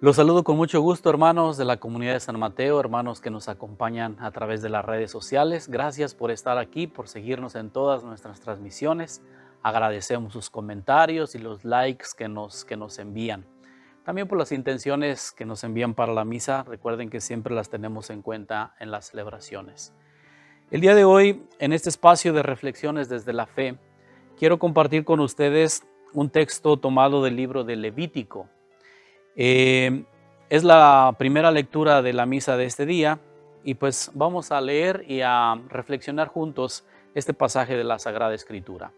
Los saludo con mucho gusto, hermanos de la comunidad de San Mateo, hermanos que nos acompañan a través de las redes sociales. Gracias por estar aquí, por seguirnos en todas nuestras transmisiones. Agradecemos sus comentarios y los likes que nos envían. También por las intenciones que nos envían para la misa. Recuerden que siempre las tenemos en cuenta en las celebraciones. El día de hoy, en este espacio de reflexiones desde la fe, quiero compartir con ustedes un texto tomado del libro de Levítico. Es la primera lectura de la misa de este día y pues vamos a leer y a reflexionar juntos este pasaje de la Sagrada Escritura.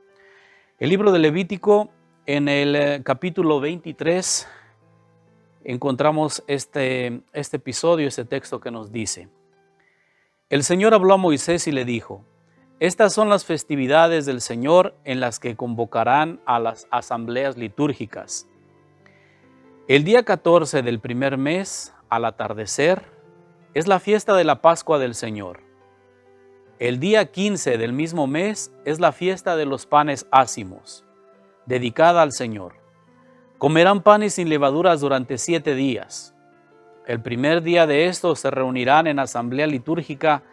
El libro de Levítico, en el capítulo 23, encontramos este episodio, este texto que nos dice: El Señor habló a Moisés y le dijo: Estas son las festividades del Señor en las que convocarán a las asambleas litúrgicas. El día 14 del primer mes, al atardecer, es la fiesta de la Pascua del Señor. El día 15 del mismo mes es la fiesta de los panes ácimos, dedicada al Señor. Comerán panes sin levaduras durante 7 días. El primer día de estos se reunirán en asamblea litúrgica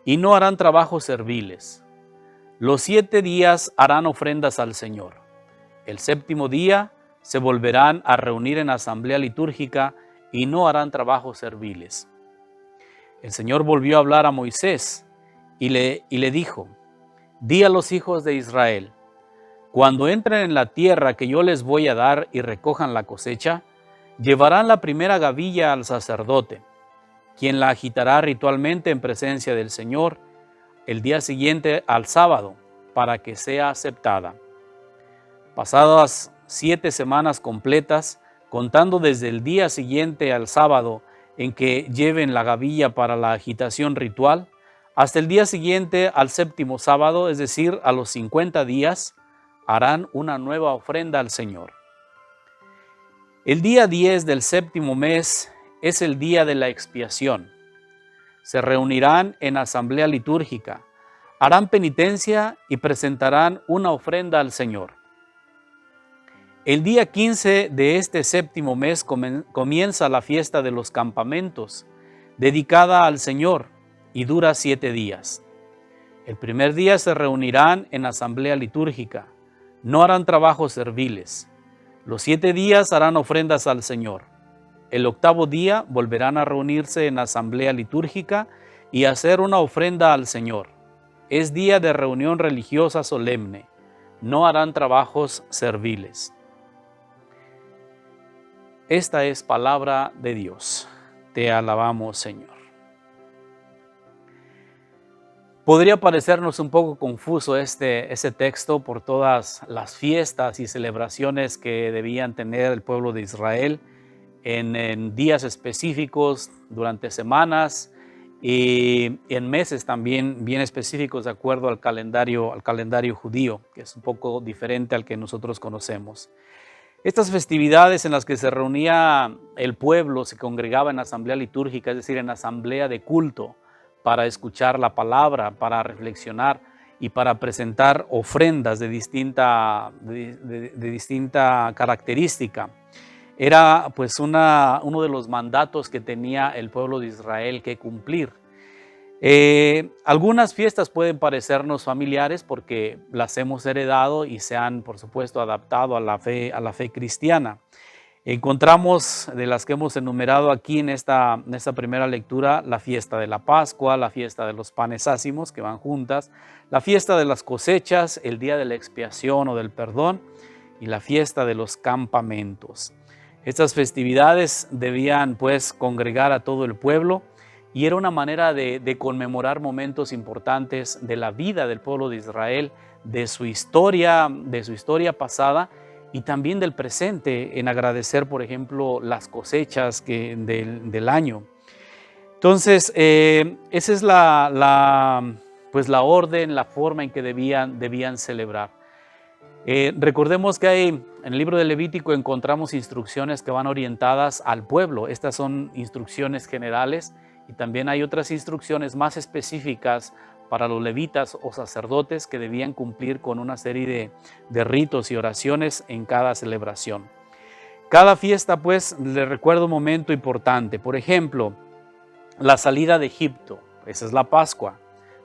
y no harán trabajos serviles. Los 7 días harán ofrendas al Señor. El séptimo día se volverán a reunir en asamblea litúrgica y no harán trabajos serviles. El Señor volvió a hablar a Moisés y le dijo: Di a los hijos de Israel: Cuando entren en la tierra que yo les voy a dar y recojan la cosecha, llevarán la primera gavilla al sacerdote, quien la agitará ritualmente en presencia del Señor el día siguiente al sábado, para que sea aceptada. Pasadas 7 semanas completas, contando desde el día siguiente al sábado en que lleven la gavilla para la agitación ritual, hasta el día siguiente al séptimo sábado, es decir, a los 50 días, harán una nueva ofrenda al Señor. El día 10 del séptimo mes es el día de la expiación. Se reunirán en asamblea litúrgica, harán penitencia y presentarán una ofrenda al Señor. El día 15 de este séptimo mes comienza la fiesta de los campamentos, dedicada al Señor, y dura 7 días. El primer día se reunirán en asamblea litúrgica, no harán trabajos serviles. Los 7 días harán ofrendas al Señor. El octavo día volverán a reunirse en asamblea litúrgica y hacer una ofrenda al Señor. Es día de reunión religiosa solemne, no harán trabajos serviles. Esta es palabra de Dios. Te alabamos, Señor. Podría parecernos un poco confuso este texto por todas las fiestas y celebraciones que debían tener el pueblo de Israel en días específicos, durante semanas y en meses también bien específicos de acuerdo al calendario judío, que es un poco diferente al que nosotros conocemos. Estas festividades en las que se reunía el pueblo, se congregaba en asamblea litúrgica, es decir, en asamblea de culto, para escuchar la palabra, para reflexionar y para presentar ofrendas de distinta característica. Era pues uno de los mandatos que tenía el pueblo de Israel que cumplir. Algunas fiestas pueden parecernos familiares porque las hemos heredado y se han, por supuesto, adaptado a la fe cristiana. Encontramos de las que hemos enumerado aquí en esta primera lectura: la fiesta de la Pascua, la fiesta de los panes ácimos, que van juntas, la fiesta de las cosechas, el día de la expiación o del perdón, y la fiesta de los campamentos. Estas festividades debían pues congregar a todo el pueblo y era una manera de conmemorar momentos importantes de la vida del pueblo de Israel, de su historia pasada y también del presente, en agradecer, por ejemplo, las cosechas del año. Entonces, esa es la orden, la forma en que debían celebrar. Recordemos que en el libro de Levítico encontramos instrucciones que van orientadas al pueblo. Estas son instrucciones generales y también hay otras instrucciones más específicas para los levitas o sacerdotes que debían cumplir con una serie de ritos y oraciones en cada celebración. Cada fiesta pues le recuerda un momento importante. Por ejemplo, la salida de Egipto, esa es la Pascua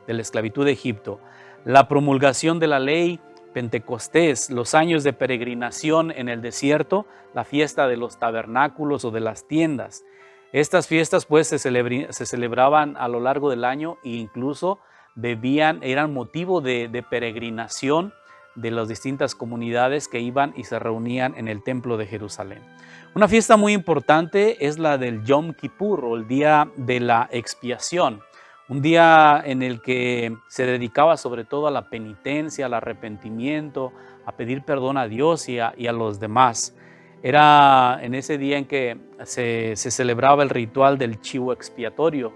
de la esclavitud de Egipto. La promulgación de la ley, Pentecostés, los años de peregrinación en el desierto, la fiesta de los tabernáculos o de las tiendas. Estas fiestas pues se celebraban a lo largo del año e incluso eran motivo de peregrinación de las distintas comunidades que iban y se reunían en el templo de Jerusalén. Una fiesta muy importante es la del Yom Kippur, o el día de la expiación, un día en el que se dedicaba sobre todo a la penitencia, al arrepentimiento, a pedir perdón a Dios y a los demás. Era en ese día en que se celebraba el ritual del chivo expiatorio.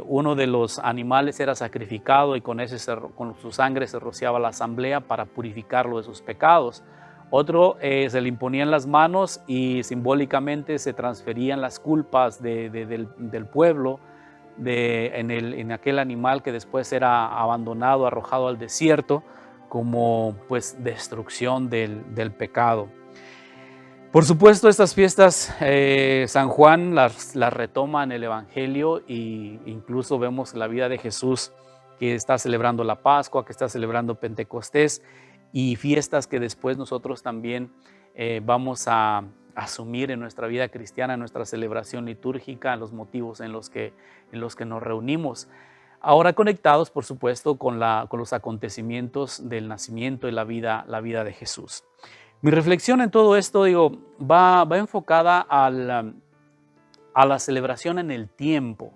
Uno de los animales era sacrificado y con su sangre se rociaba la asamblea para purificarlo de sus pecados. Otro se le imponían las manos y simbólicamente se transferían las culpas del pueblo en aquel animal que después era abandonado, arrojado al desierto como pues destrucción del pecado. Por supuesto, estas fiestas San Juan las retoma en el Evangelio e incluso vemos la vida de Jesús que está celebrando la Pascua, que está celebrando Pentecostés y fiestas que después nosotros también vamos a asumir en nuestra vida cristiana, en nuestra celebración litúrgica, en los motivos en los que nos reunimos. Ahora conectados, por supuesto, con los acontecimientos del nacimiento y la vida de Jesús. Mi reflexión en todo esto, va enfocada a la celebración en el tiempo,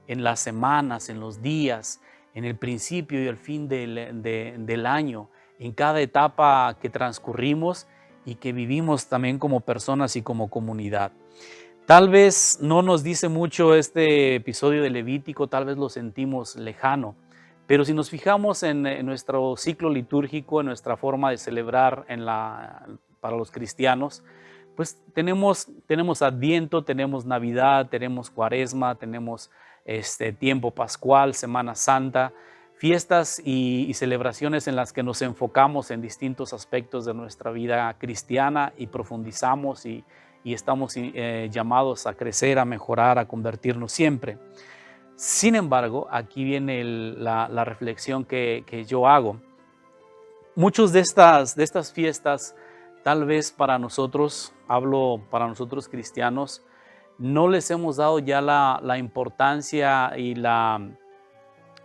en las semanas, en los días, en el principio y el fin del año, en cada etapa que transcurrimos y que vivimos también como personas y como comunidad. Tal vez no nos dice mucho este episodio de Levítico, tal vez lo sentimos lejano, pero si nos fijamos en nuestro ciclo litúrgico, en nuestra forma de celebrar para los cristianos, pues tenemos Adviento, tenemos Navidad, tenemos Cuaresma, tenemos tiempo pascual, Semana Santa, fiestas y celebraciones en las que nos enfocamos en distintos aspectos de nuestra vida cristiana y profundizamos y estamos llamados a crecer, a mejorar, a convertirnos siempre. Sin embargo, aquí viene la reflexión que yo hago. Muchas de estas fiestas, tal vez para nosotros, hablo para nosotros cristianos, no les hemos dado ya la importancia y la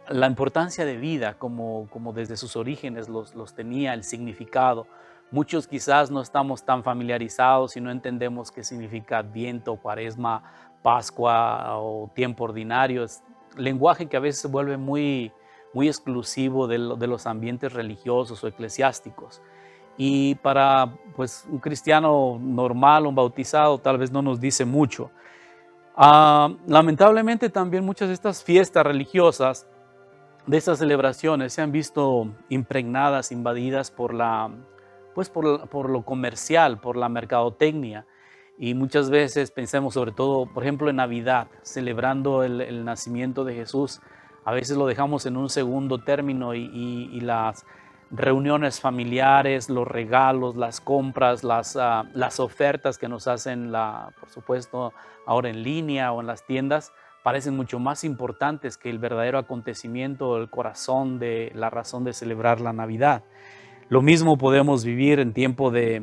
importancia de vida como desde sus orígenes los tenía, el significado. Muchos quizás no estamos tan familiarizados y no entendemos qué significa Adviento, Cuaresma, Pascua o tiempo ordinario. Es lenguaje que a veces se vuelve muy exclusivo de los ambientes religiosos o eclesiásticos. Y para pues, un cristiano normal, un bautizado, tal vez no nos dice mucho. Lamentablemente también muchas de estas fiestas religiosas, de estas celebraciones, se han visto impregnadas, invadidas por lo comercial, por la mercadotecnia. Y muchas veces pensemos sobre todo, por ejemplo, en Navidad, celebrando el nacimiento de Jesús. A veces lo dejamos en un segundo término y las reuniones familiares, los regalos, las compras, las ofertas que nos hacen, por supuesto, ahora en línea o en las tiendas, parecen mucho más importantes que el verdadero acontecimiento, el corazón de la razón de celebrar la Navidad. Lo mismo podemos vivir en tiempo de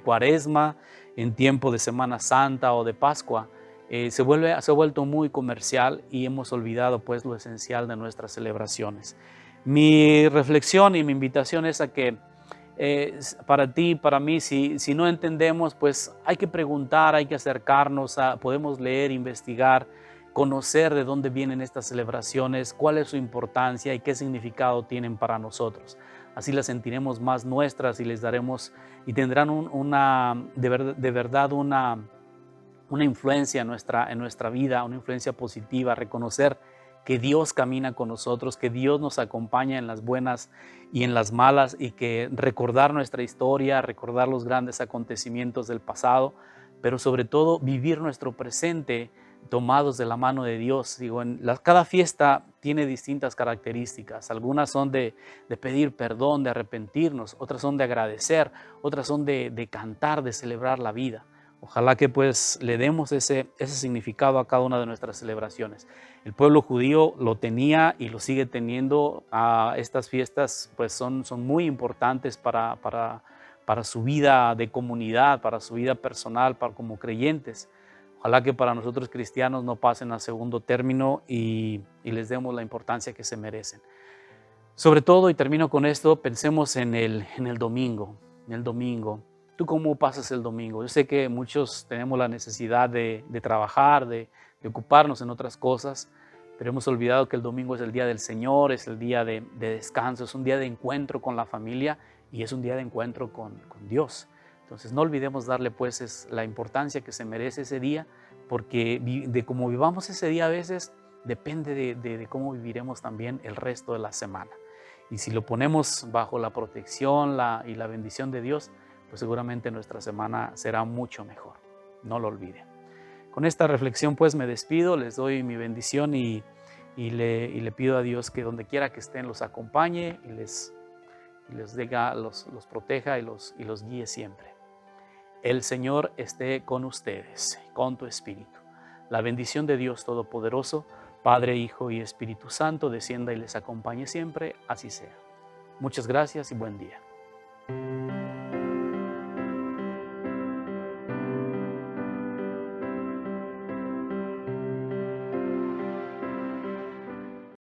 Cuaresma, en tiempo de Semana Santa o de Pascua. Se ha vuelto muy comercial y hemos olvidado pues lo esencial de nuestras celebraciones. Mi reflexión y mi invitación es a que para ti, para mí, si no entendemos, pues hay que preguntar, hay que acercarnos, podemos leer, investigar, conocer de dónde vienen estas celebraciones, cuál es su importancia y qué significado tienen para nosotros. Así las sentiremos más nuestras y les daremos y tendrán de verdad una influencia en nuestra vida, una influencia positiva, reconocer que Dios camina con nosotros, que Dios nos acompaña en las buenas y en las malas y que recordar nuestra historia, recordar los grandes acontecimientos del pasado, pero sobre todo vivir nuestro presente tomados de la mano de Dios. Cada fiesta tiene distintas características. Algunas son de pedir perdón, de arrepentirnos, otras son de agradecer, otras son de cantar, de celebrar la vida. Ojalá que pues le demos ese significado a cada una de nuestras celebraciones. El pueblo judío lo tenía y lo sigue teniendo. Estas fiestas pues son muy importantes para su vida de comunidad, para su vida personal, como creyentes. Ojalá que para nosotros cristianos no pasen a segundo término y les demos la importancia que se merecen. Sobre todo, y termino con esto, pensemos en el domingo. En el domingo. ¿Tú cómo pasas el domingo? Yo sé que muchos tenemos la necesidad de trabajar, de ocuparnos en otras cosas, pero hemos olvidado que el domingo es el día del Señor, es el día de descanso, es un día de encuentro con la familia y es un día de encuentro con Dios. Entonces no olvidemos darle pues la importancia que se merece ese día, porque de cómo vivamos ese día a veces depende de cómo viviremos también el resto de la semana. Y si lo ponemos bajo la protección y la bendición de Dios, pues seguramente nuestra semana será mucho mejor. No lo olviden. Con esta reflexión pues me despido, les doy mi bendición y le pido a Dios que donde quiera que estén los acompañe y les diga, los proteja y los guíe siempre. El Señor esté con ustedes, con tu espíritu. La bendición de Dios Todopoderoso, Padre, Hijo y Espíritu Santo, descienda y les acompañe siempre, así sea. Muchas gracias y buen día.